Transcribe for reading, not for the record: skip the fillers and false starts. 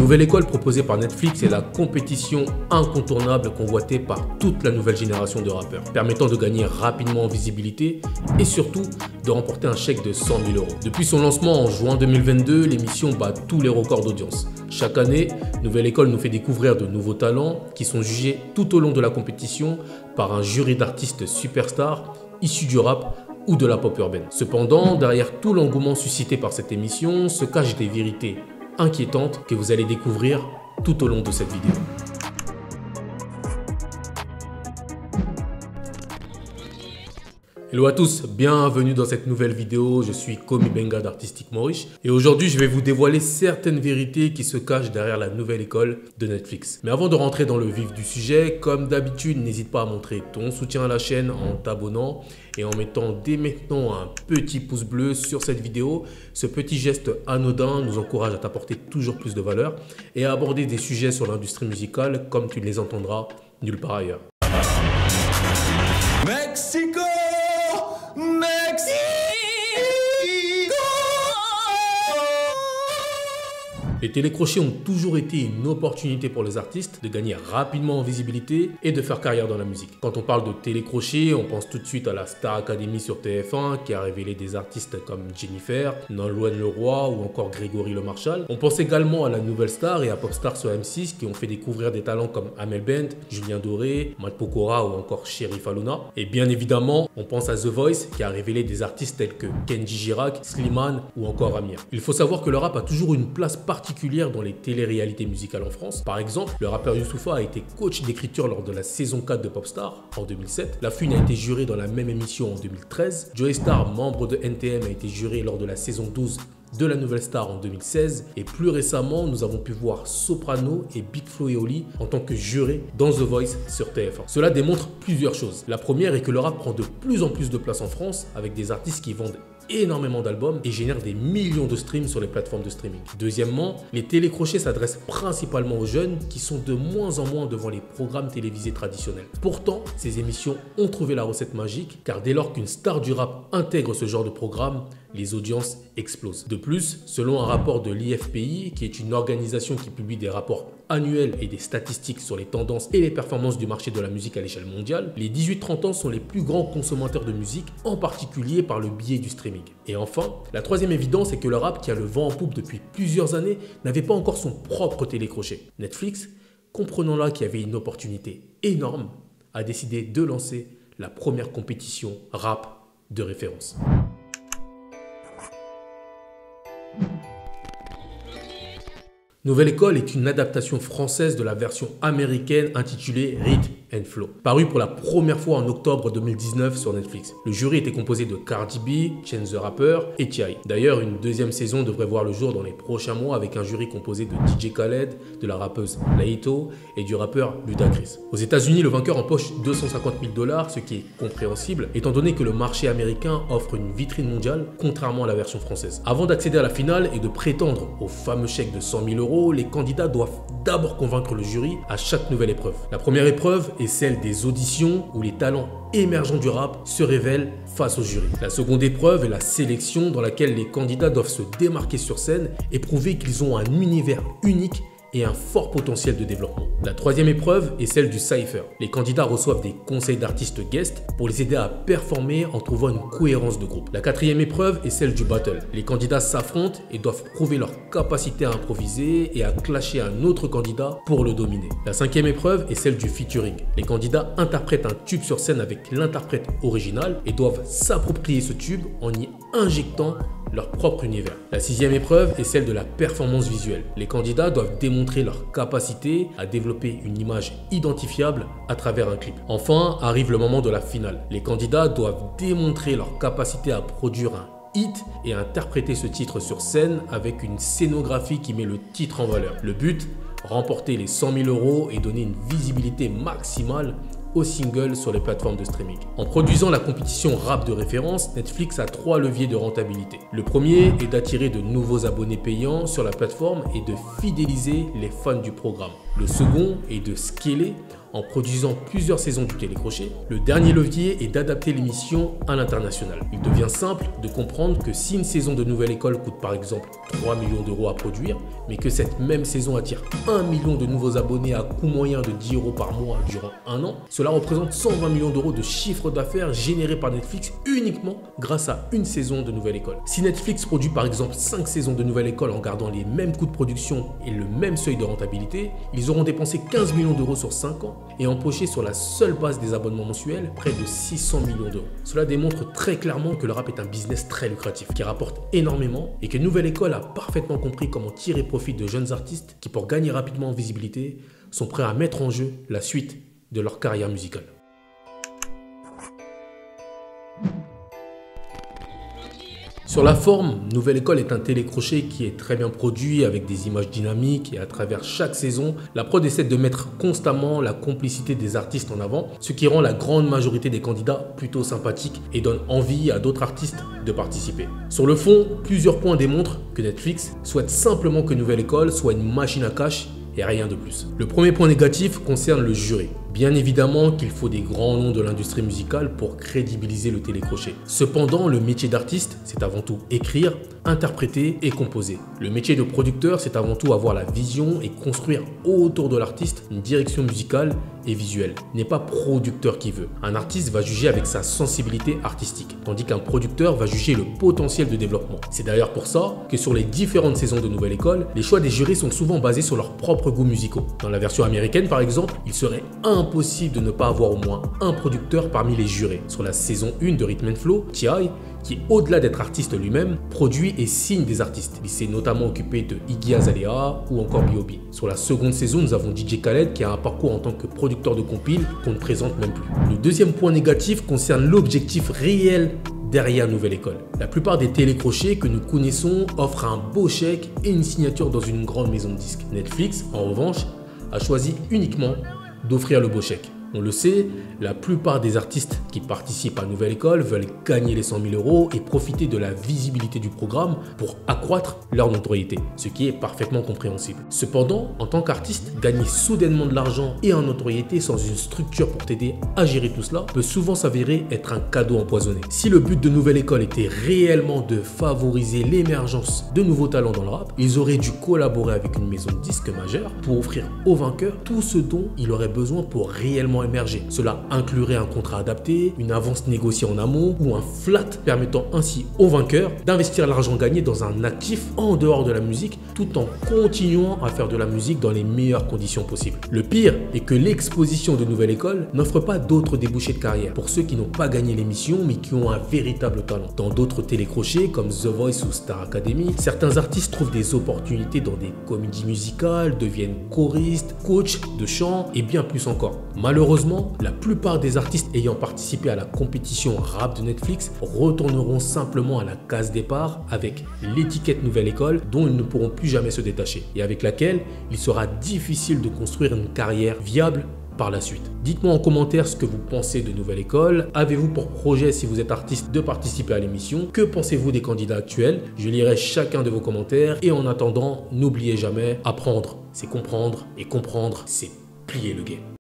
Nouvelle École proposée par Netflix est la compétition incontournable convoitée par toute la nouvelle génération de rappeurs, permettant de gagner rapidement en visibilité et surtout de remporter un chèque de 100 000 €. Depuis son lancement en juin 2022, l'émission bat tous les records d'audience. Chaque année, Nouvelle École nous fait découvrir de nouveaux talents qui sont jugés tout au long de la compétition par un jury d'artistes superstars issus du rap ou de la pop urbaine. Cependant, derrière tout l'engouement suscité par cette émission se cachent des vérités inquiétantes que vous allez découvrir tout au long de cette vidéo. Hello à tous, bienvenue dans cette nouvelle vidéo. Je suis Komi Benga d'Artistic Maurice et aujourd'hui je vais vous dévoiler certaines vérités qui se cachent derrière la Nouvelle École de Netflix. Mais avant de rentrer dans le vif du sujet, comme d'habitude, n'hésite pas à montrer ton soutien à la chaîne en t'abonnant et en mettant dès maintenant un petit pouce bleu sur cette vidéo. Ce petit geste anodin nous encourage à t'apporter toujours plus de valeur et à aborder des sujets sur l'industrie musicale comme tu ne les entendras nulle part ailleurs. Mexico! Les télécrochets ont toujours été une opportunité pour les artistes de gagner rapidement en visibilité et de faire carrière dans la musique. Quand on parle de télécrochet, on pense tout de suite à la Star Academy sur TF1 qui a révélé des artistes comme Jennifer, Nolwenn Leroy ou encore Grégory Le Marchal. On pense également à la Nouvelle Star et à Popstar sur M6 qui ont fait découvrir des talents comme Amel Bent, Julien Doré, Matt Pokora ou encore Cherif Aluna. Et bien évidemment, on pense à The Voice qui a révélé des artistes tels que Kenji Girac, Slimane ou encore Amir. Il faut savoir que le rap a toujours une place particulière dans les télé-réalités musicales en France. Par exemple, le rappeur Youssoupha a été coach d'écriture lors de la saison 4 de Popstar en 2007. La Fune a été juré dans la même émission en 2013. Joey Star, membre de NTM, a été juré lors de la saison 12 de la Nouvelle Star en 2016 et plus récemment nous avons pu voir Soprano et Big Flo et Oli en tant que jurés dans The Voice sur TF1. Cela démontre plusieurs choses. La première est que le rap prend de plus en plus de place en France avec des artistes qui vendent énormément d'albums et génèrent des millions de streams sur les plateformes de streaming. Deuxièmement, les télécrochets s'adressent principalement aux jeunes qui sont de moins en moins devant les programmes télévisés traditionnels. Pourtant, ces émissions ont trouvé la recette magique car dès lors qu'une star du rap intègre ce genre de programme, les audiences explosent. De plus, selon un rapport de l'IFPI, qui est une organisation qui publie des rapports annuels et des statistiques sur les tendances et les performances du marché de la musique à l'échelle mondiale, les 18-30 ans sont les plus grands consommateurs de musique, en particulier par le biais du streaming. Et enfin, la troisième évidence est que le rap, qui a le vent en poupe depuis plusieurs années, n'avait pas encore son propre télécrochet. Netflix, comprenant là qu'il y avait une opportunité énorme, a décidé de lancer la première compétition rap de référence. Nouvelle École est une adaptation française de la version américaine intitulée Rhythm and Flow, paru pour la première fois en octobre 2019 sur Netflix. Le jury était composé de Cardi B, Chance the Rapper et T.I. D'ailleurs, une deuxième saison devrait voir le jour dans les prochains mois avec un jury composé de DJ Khaled, de la rappeuse Laito et du rappeur Ludacris. Aux États-Unis, le vainqueur empoche 250 000 $, ce qui est compréhensible étant donné que le marché américain offre une vitrine mondiale contrairement à la version française. Avant d'accéder à la finale et de prétendre au fameux chèque de 100 000 €, les candidats doivent d'abord convaincre le jury à chaque nouvelle épreuve. La première épreuve est celle des auditions où les talents émergents du rap se révèlent face au jury. La seconde épreuve est la sélection dans laquelle les candidats doivent se démarquer sur scène et prouver qu'ils ont un univers unique et un fort potentiel de développement. La troisième épreuve est celle du cypher. Les candidats reçoivent des conseils d'artistes guests pour les aider à performer en trouvant une cohérence de groupe. La quatrième épreuve est celle du battle. Les candidats s'affrontent et doivent prouver leur capacité à improviser et à clasher un autre candidat pour le dominer. La cinquième épreuve est celle du featuring. Les candidats interprètent un tube sur scène avec l'interprète original et doivent s'approprier ce tube en y injectant leur propre univers. La sixième épreuve est celle de la performance visuelle. Les candidats doivent démontrer leur capacité à développer une image identifiable à travers un clip. Enfin, arrive le moment de la finale. Les candidats doivent démontrer leur capacité à produire un hit et à interpréter ce titre sur scène avec une scénographie qui met le titre en valeur. Le but, remporter les 100 000 € et donner une visibilité maximale aux singles sur les plateformes de streaming. En produisant la compétition rap de référence, Netflix a 3 leviers de rentabilité. Le premier est d'attirer de nouveaux abonnés payants sur la plateforme et de fidéliser les fans du programme. Le second est de scaler en produisant plusieurs saisons du télécrochet. Le dernier levier est d'adapter l'émission à l'international. Il devient simple de comprendre que si une saison de Nouvelle École coûte par exemple 3 millions d'euros à produire, mais que cette même saison attire 1 million de nouveaux abonnés à coût moyen de 10 euros par mois durant un an, cela représente 120 millions d'euros de chiffre d'affaires généré par Netflix uniquement grâce à une saison de Nouvelle École. Si Netflix produit par exemple 5 saisons de Nouvelle École en gardant les mêmes coûts de production et le même seuil de rentabilité, ils auront dépensé 15 millions d'euros sur 5 ans et empoché sur la seule base des abonnements mensuels près de 600 millions d'euros. Cela démontre très clairement que le rap est un business très lucratif qui rapporte énormément et que Nouvelle École a parfaitement compris comment tirer profit de jeunes artistes qui, pour gagner rapidement en visibilité, sont prêts à mettre en jeu la suite de leur carrière musicale. Sur la forme, Nouvelle École est un télécrochet qui est très bien produit avec des images dynamiques et à travers chaque saison, la prod essaie de mettre constamment la complicité des artistes en avant, ce qui rend la grande majorité des candidats plutôt sympathiques et donne envie à d'autres artistes de participer. Sur le fond, plusieurs points démontrent que Netflix souhaite simplement que Nouvelle École soit une machine à cash et rien de plus. Le premier point négatif concerne le jury. Bien évidemment qu'il faut des grands noms de l'industrie musicale pour crédibiliser le télécrochet. Cependant, le métier d'artiste, c'est avant tout écrire, interpréter et composer. Le métier de producteur, c'est avant tout avoir la vision et construire autour de l'artiste une direction musicale et visuelle. Il n'est pas producteur qui veut. Un artiste va juger avec sa sensibilité artistique, tandis qu'un producteur va juger le potentiel de développement. C'est d'ailleurs pour ça que sur les différentes saisons de Nouvelle École, les choix des jurys sont souvent basés sur leurs propres goûts musicaux. Dans la version américaine par exemple, il serait impossible de ne pas avoir au moins un producteur parmi les jurés. Sur la saison 1 de Rhythm & Flow, T.I., qui au-delà d'être artiste lui-même, produit et signe des artistes. Il s'est notamment occupé de Iggy Azalea ou encore B.O.B. Sur la seconde saison, nous avons DJ Khaled qui a un parcours en tant que producteur de compile qu'on ne présente même plus. Le deuxième point négatif concerne l'objectif réel derrière Nouvelle École. La plupart des télécrochets que nous connaissons offrent un beau chèque et une signature dans une grande maison de disques. Netflix, en revanche, a choisi uniquement d'offrir le beau chèque. On le sait, la plupart des artistes qui participent à Nouvelle École veulent gagner les 100 000 euros et profiter de la visibilité du programme pour accroître leur notoriété, ce qui est parfaitement compréhensible. Cependant, en tant qu'artiste, gagner soudainement de l'argent et en notoriété sans une structure pour t'aider à gérer tout cela peut souvent s'avérer être un cadeau empoisonné. Si le but de Nouvelle École était réellement de favoriser l'émergence de nouveaux talents dans le rap, ils auraient dû collaborer avec une maison de disques majeure pour offrir aux vainqueurs tout ce dont il aurait besoin pour réellement émerger. Cela inclurait un contrat adapté, une avance négociée en amont ou un flat permettant ainsi aux vainqueurs d'investir l'argent gagné dans un actif en dehors de la musique tout en continuant à faire de la musique dans les meilleures conditions possibles. Le pire est que l'exposition de Nouvelle École n'offre pas d'autres débouchés de carrière pour ceux qui n'ont pas gagné l'émission mais qui ont un véritable talent. Dans d'autres télécrochets comme The Voice ou Star Academy, certains artistes trouvent des opportunités dans des comédies musicales, deviennent choristes, coachs de chant et bien plus encore. Malheureusement, la plupart des artistes ayant participé à la compétition rap de Netflix retourneront simplement à la case départ avec l'étiquette Nouvelle École dont ils ne pourront plus jamais se détacher et avec laquelle il sera difficile de construire une carrière viable par la suite. Dites-moi en commentaire ce que vous pensez de Nouvelle École. Avez-vous pour projet, si vous êtes artiste, de participer à l'émission? Que pensez-vous des candidats actuels? Je lirai chacun de vos commentaires et en attendant, n'oubliez jamais, apprendre, c'est comprendre et comprendre, c'est plier le game.